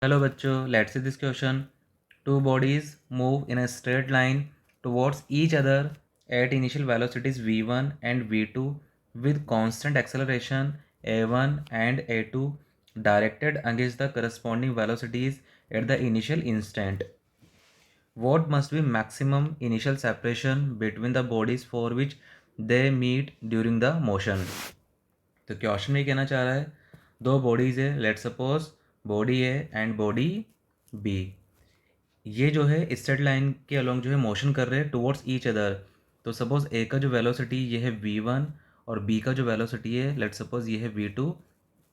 Hello बच्चों, let's see this question. Two bodies move in a straight line towards each other at initial velocities v1 and v2 with constant acceleration a1 and a2 directed against the corresponding velocities at the initial instant. What must be maximum initial separation between the bodies for which they meet during the motion? तो question में कहना चाह रहा है दो bodies है, let suppose body A and body B, ये जो है स्ट्रेट लाइन के अलोंग जो है मोशन कर रहे हैं टुवर्ड्स ईच अदर। तो सपोज ए का जो वेलोसिटी ये है v1 और बी का जो वेलोसिटी है लेट सपोज ये है v2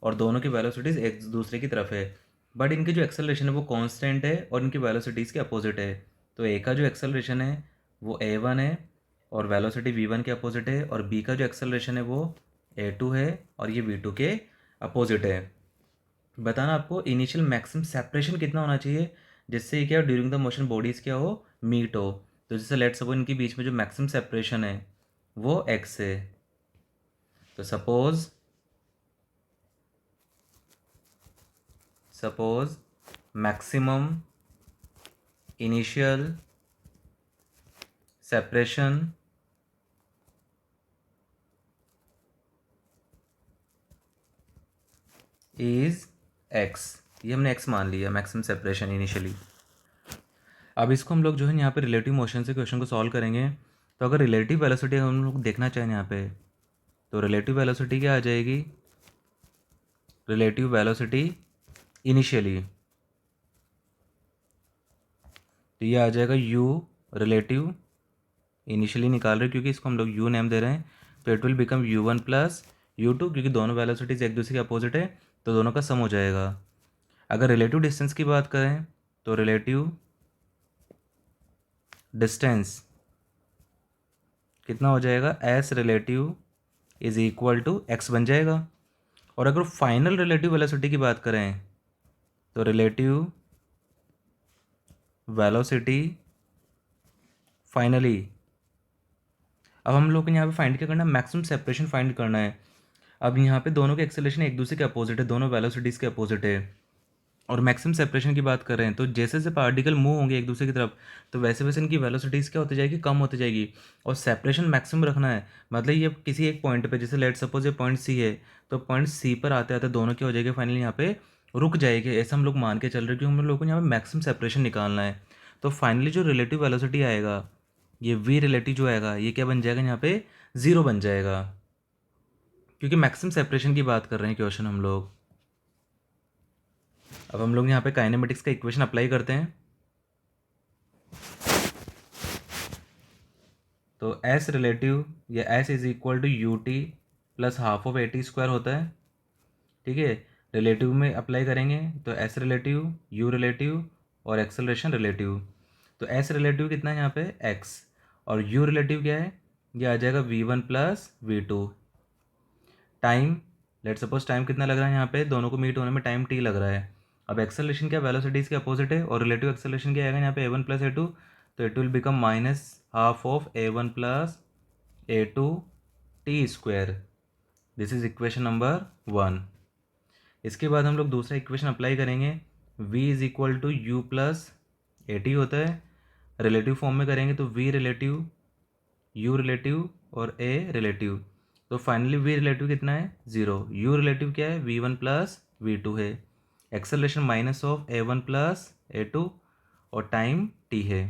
और दोनों की वेलोसिटीज़ एक दूसरे की तरफ है, बट इनकी जो एक्सेलरेशन है वो कांस्टेंट है और इनकी वेलोसिटीज़ के अपोजिट है। तो ए का जो एक्सेलरेशन है वो a1 है और वेलोसिटी v1 के अपोजिट है, और बी का जो एक्सेलरेशन है वो a2 है और ये v2 के अपोजिट है। बताना आपको इनिशियल मैक्सिमम सेपरेशन कितना होना चाहिए जिससे ये क्या ड्यूरिंग द मोशन बॉडीज़ क्या हो, मीट हो। तो जैसे लेट सपोज इनके बीच में जो मैक्सिमम सेपरेशन है वो x है। तो suppose maximum initial separation is x, ये हमने x मान लिया मैक्सिमम सेपरेशन इनिशियली। अब इसको हम लोग जो है यहाँ पे रिलेटिव मोशन से क्वेश्चन को सॉल्व करेंगे। तो अगर रिलेटिव वेलोसिटी हम लोग देखना चाहें यहाँ पे, तो रिलेटिव वेलोसिटी क्या आ जाएगी, रिलेटिव वेलोसिटी इनिशियली, तो ये आ जाएगा u रिलेटिव इनिशियली निकाल रहे हैं क्योंकि इसको हम लोग u नेम दे रहे हैं। तो it will become u1 plus u2, क्योंकि दोनों वेलोसिटीज एक दूसरे के अपोजिट है तो दोनों का सम हो जाएगा। अगर रिलेटिव डिस्टेंस की बात करें तो रिलेटिव डिस्टेंस कितना हो जाएगा, s relative is equal to x बन जाएगा। और अगर फाइनल रिलेटिव वेलोसिटी की बात करें तो रिलेटिव वेलोसिटी फाइनली, अब हम लोग को यहाँ पे फाइंड क्या करना है, मैक्सिमम सेपरेशन फाइंड करना है। अब यहाँ पे दोनों के एक्सेलरेशन एक दूसरे के अपोजिट है, दोनों वेलोसिटीज़ के अपोजिट है, और मैक्सिमम सेपरेशन की बात कर रहे हैं तो जैसे जैसे पार्टिकल मूव होंगे एक दूसरे की तरफ तो वैसे वैसे इनकी वेलोसिटीज़ क्या होती जाएगी, कम होती जाएगी। और सेपरेशन मैक्सिमम रखना है, मतलब ये किसी एक पॉइंट पे, जैसे लेट सपोज ये पॉइंट सी है, तो पॉइंट सी पर आते आते दोनों क्या हो जाएगी, फाइनली यहाँ पे रुक जाएगी, ऐसा हम लोग मान के चल रहे हैं क्योंकि हम लोग को यहाँ पे मैक्सिमम सेपरेशन निकालना है। तो फाइनली जो रिलेटिव वेलोसिटी आएगा, ये वी रिलेटिव जो आएगा ये क्या बन जाएगा, यहाँ पे ज़ीरो बन जाएगा, क्योंकि मैक्सिमम सेपरेशन की बात कर रहे हैं क्वेश्चन हम लोग। अब हम लोग यहाँ पे काइनेमेटिक्स का इक्वेशन अप्लाई करते हैं। तो एस रिलेटिव या s is equal to u t plus half of a t square होता है, ठीक है। रिलेटिव में अप्लाई करेंगे तो एस रिलेटिव, यू रिलेटिव और एक्सेलरेशन रिलेटिव। तो एस रिलेटिव कितना है यहाँ पे एक्स, और यू रिलेटिव क्या है, ये आ जाएगा v one plus v two. Time, let suppose time कितना लग रहा है यहाँ पे, दोनों को मीट होने में टाइम टी लग रहा है। अब एक्सेलरेशन क्या वेलोसिटीज़ के अपोजिट है और रिलेटिव एक्सेलरेशन क्या आएगा यहाँ पे a one plus a two, तो it will become minus half of a one plus a two t square. This is equation number 1। इसके बाद हम लोग दूसरा इक्वेशन अप्लाई करेंगे, v is equal to u plus a t होता है, relative form में करेंगे तो v रिलेटिव, u रिलेटिव और a रिलेटिव। तो फाइनली v रिलेटिव कितना है, ज़ीरो। u रिलेटिव क्या है, v1 प्लस v2 है। Acceleration minus of a1 plus a2 और टाइम t है।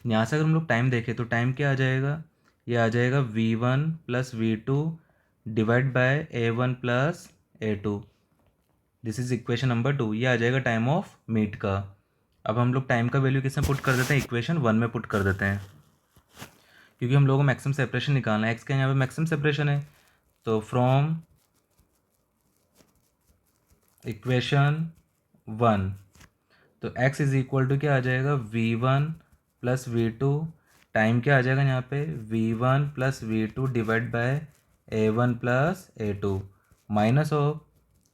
यहाँ से अगर हम लोग टाइम देखें तो टाइम क्या आ जाएगा, ये आ जाएगा v1 plus v2 divide by a1 plus a2। This is equation number 2, ये आ जाएगा टाइम ऑफ मीट का। अब हम लोग टाइम का वैल्यू किसमें पुट कर देते हैं, इक्वेशन 1 में पुट कर देते हैं, क्योंकि हम लोगों को मैक्सिमम सेपरेशन निकालना है, एक्स का यहाँ पे मैक्सिमम सेपरेशन है। तो फ्रॉम इक्वेशन 1, तो x इज इक्वल टू क्या आ जाएगा, v1 प्लस v2, टाइम क्या आ जाएगा यहाँ पे, v1 plus v2 divide by a1 plus a2 minus of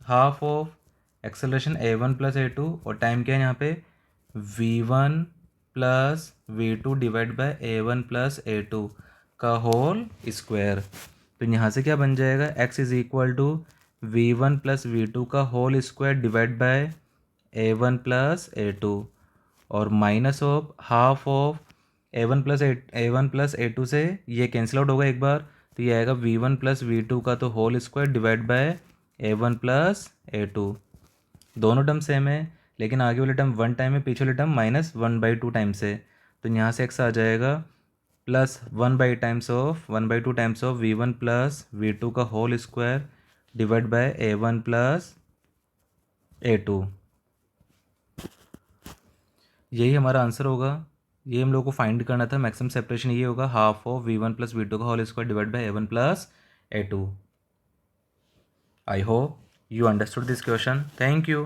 half of acceleration a1 plus a2 और टाइम क्या है यहाँ पे, v1 plus v2 divide by a1 plus a2 का होल स्क्वायर। तो यहाँ से क्या बन जाएगा, x is equal to v1 plus v2 का whole square divide by A1 plus A2 और minus of half of A1 plus A2 से ये कैंसिल आउट होगा एक बार, तो ये आएगा V1 प्लस V2 का तो whole square divide by A1 plus A2। दोनों टर्म सेम है, लेकिन आगे वाले टर्म 1 टाइम है, पीछे वाले टर्म -1/2 टाइम्स है, तो यहाँ से x आ जाएगा plus 1/2 times of V1 plus V2 का whole square divide by A1 plus A2। यही हमारा आंसर होगा। ये हम लोग को फाइंड करना था, मैक्सिमम सेपरेशन ये होगा, half of V1 plus V2 का whole square divide by A1 plus A2। I hope you understood this question. Thank you.